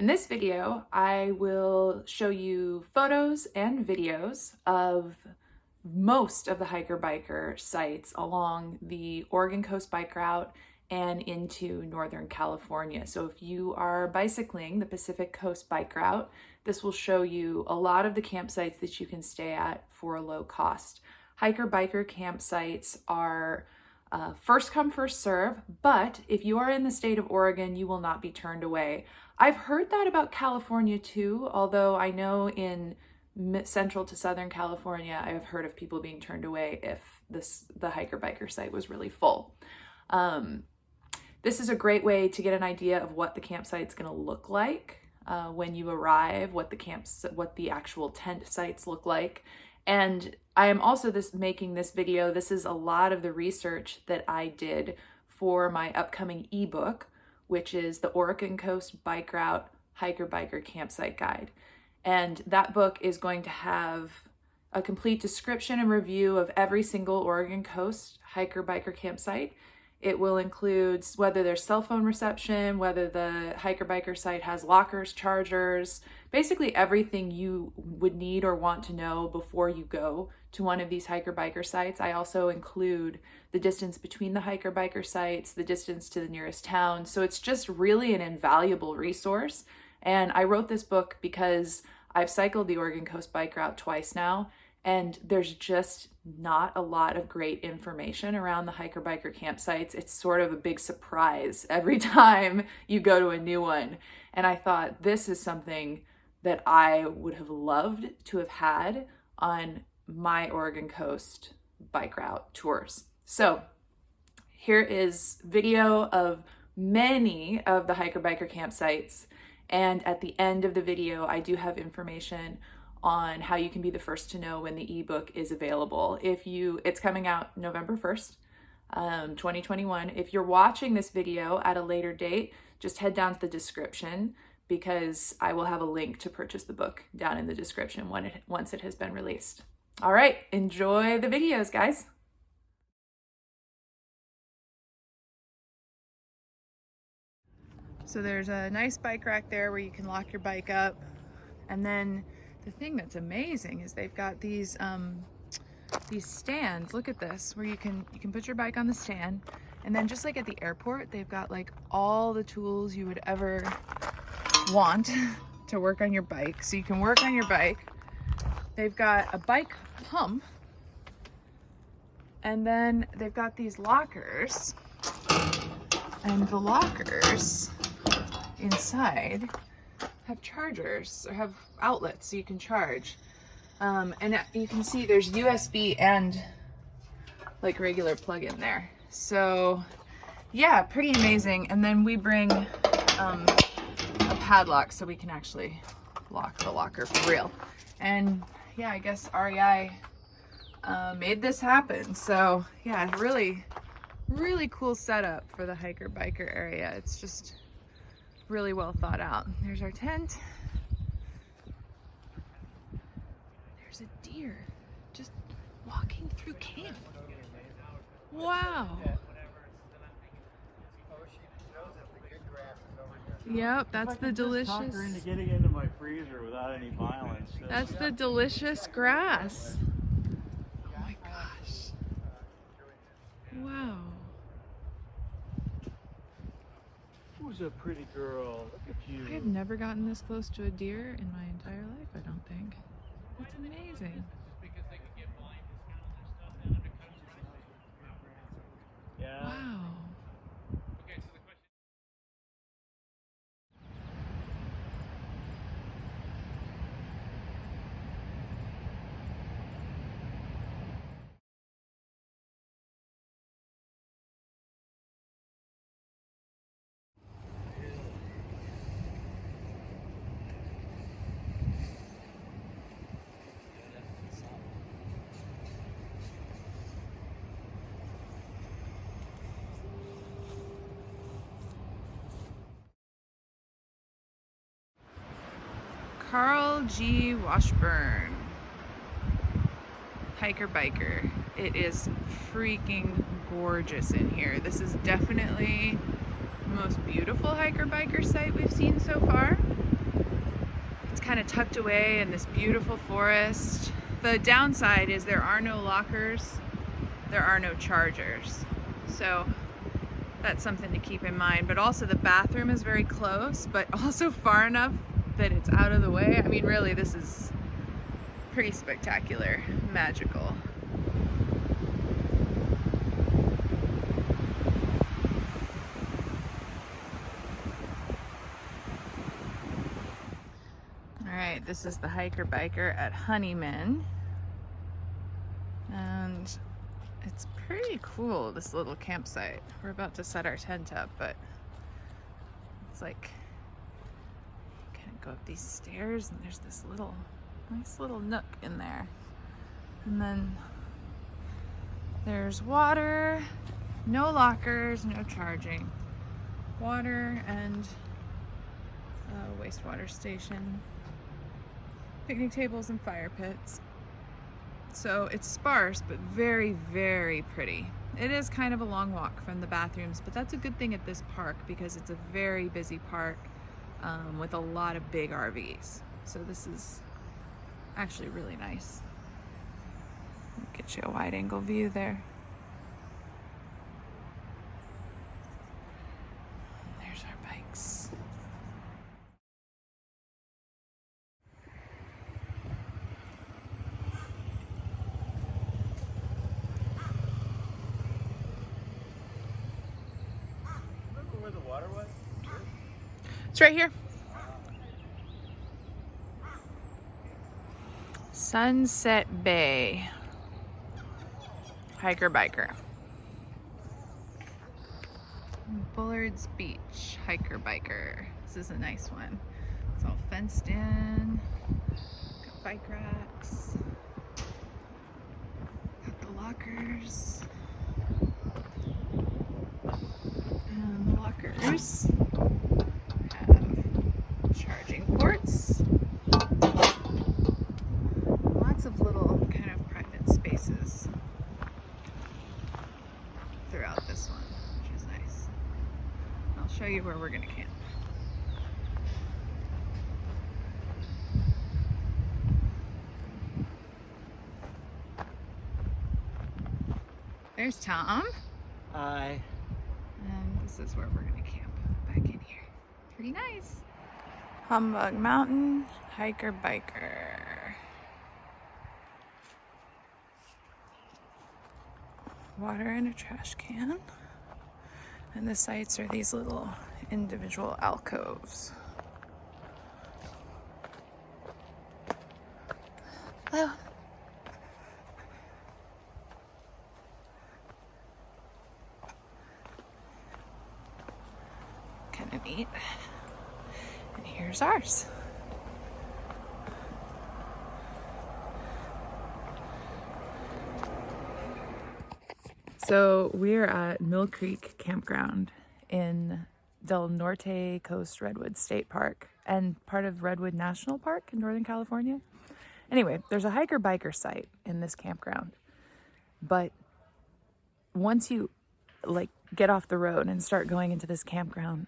In this video, I will show you photos and videos of most of the hiker-biker sites along the Oregon Coast Bike Route and into Northern California. So if you are bicycling the Pacific Coast Bike Route, this will show you a lot of the campsites that you can stay at for a low cost. Hiker-biker campsites are first come, first serve, but if you are in the state of Oregon, you will not be turned away. I've heard that about California too, although I know in central to Southern California, I have heard of people being turned away if the hiker-biker site was really full. This is a great way to get an idea of what the campsite's gonna look like when you arrive, what the actual tent sites look like. And I am also making this video. This is a lot of the research that I did for my upcoming ebook, which is the Oregon Coast Bike Route Hiker-Biker Campsite Guide. And that book is going to have a complete description and review of every single Oregon Coast hiker-biker campsite. It will include whether there's cell phone reception, whether the hiker-biker site has lockers, chargers, basically everything you would need or want to know before you go to one of these hiker-biker sites. I also include the distance between the hiker-biker sites, the distance to the nearest town. So it's just really an invaluable resource. And I wrote this book because I've cycled the Oregon Coast Bike Route twice now, and there's just not a lot of great information around the hiker-biker campsites. It's sort of a big surprise every time you go to a new one. And I thought this is something that I would have loved to have had on my Oregon Coast Bike Route tours. So here is video of many of the hiker-biker campsites. And at the end of the video, I do have information on how you can be the first to know when the ebook is available. It's coming out November 1st, 2021. If you're watching this video at a later date, just head down to the description because I will have a link to purchase the book down in the description once it has been released. All right, enjoy the videos, guys. So there's a nice bike rack there where you can lock your bike up. And then the thing that's amazing is they've got these stands. Look at this, where you can put your bike on the stand. And then just like at the airport, they've got like all the tools you would ever want to work on your bike. So you can work on your bike. They've got a bike pump. And then they've got these lockers. And the lockers inside have chargers or have outlets so you can charge. And you can see there's USB and like regular plug-in there. So yeah, pretty amazing. And then we bring a padlock so we can actually lock the locker for real. And yeah, I guess REI made this happen. So yeah, really cool setup for the hiker-biker area. It's just really well thought out. There's our tent. There's a deer just walking through camp. Wow. Yep, that's the delicious. Talk her into getting into my freezer without any violence. That's the delicious grass. Oh my gosh. Wow. Who's a pretty girl? Look at you. I have never gotten this close to a deer in my entire life, I don't think. That's amazing. Yeah. Wow. Carl G. Washburn, hiker-biker. It is freaking gorgeous in here. This is definitely the most beautiful hiker-biker site we've seen so far. kind of tucked away in this beautiful forest. The downside is there are no lockers, there are no chargers. So that's something to keep in mind. But also the bathroom is very close, but also far enough that it's out of the way. I mean, really, this is pretty spectacular, magical. All right, this is the hiker biker at Honeyman, and it's pretty cool, this little campsite. We're about to set our tent up, but it's like kind of go up these stairs, and there's this little nice little nook in there, and then there's water, no lockers, no charging, water and a wastewater station, picnic tables and fire pits. So it's sparse, but very, very pretty. It is kind of a long walk from the bathrooms, but that's a good thing at this park because it's a very busy park with a lot of big RVs. So this is actually really nice. Get you a wide angle view there. There's our bikes. Remember where the water was? It's right here. Sunset Bay. Hiker biker. Bullards Beach. Hiker biker. This is a nice one. It's all fenced in. Got bike racks. Got the lockers. And the lockers have charging ports. Lots of little kind of private spaces throughout this one, which is nice. I'll show you where we're gonna camp. There's Tom. Hi. And this is where we're gonna camp, back in here. Pretty nice. Humbug Mountain, hiker biker. Water in a trash can. And the sites are these little individual alcoves. Hello. Kind of neat. And here's ours. So we're at Mill Creek Campground in Del Norte Coast Redwood State Park and part of Redwood National Park in Northern California. Anyway, there's a hiker biker site in this campground, but once you like get off the road and start going into this campground,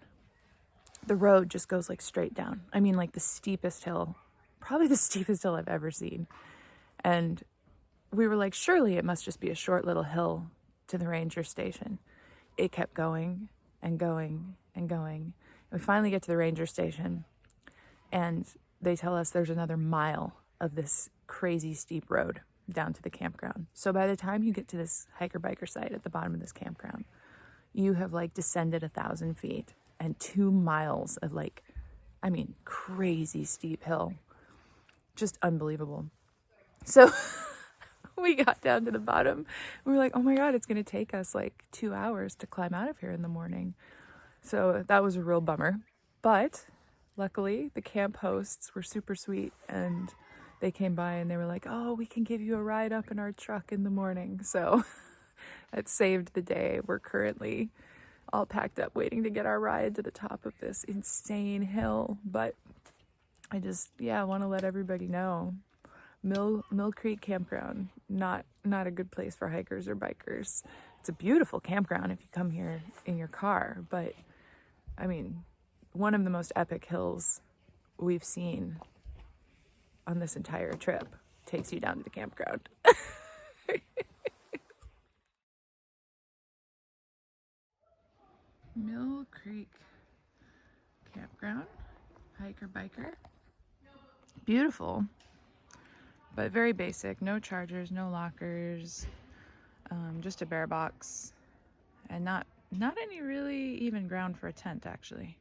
the road just goes like straight down. I mean, like the steepest hill, probably the steepest hill I've ever seen. And we were like, surely it must just be a short little hill to the ranger station. It kept going and going and going. We finally get to the ranger station and they tell us there's another mile of this crazy steep road down to the campground. So by the time you get to this hiker biker site at the bottom of this campground, you have like descended 1,000 feet and 2 miles of like, I mean, crazy steep hill. Just unbelievable. So we got down to the bottom. We were like, oh my God, it's going to take us like 2 hours to climb out of here in the morning. So that was a real bummer. But luckily, the camp hosts were super sweet and they came by and they were like, oh, we can give you a ride up in our truck in the morning. So that saved the day. We're currently all packed up waiting to get our ride to the top of this insane hill. But I just, want to let everybody know. Mill Creek Campground, not a good place for hikers or bikers. It's a beautiful campground if you come here in your car, but I mean, one of the most epic hills we've seen on this entire trip takes you down to the campground. Mill Creek Campground, hiker biker. Beautiful, but very basic. No chargers, no lockers, just a bear box, and not any really even ground for a tent actually.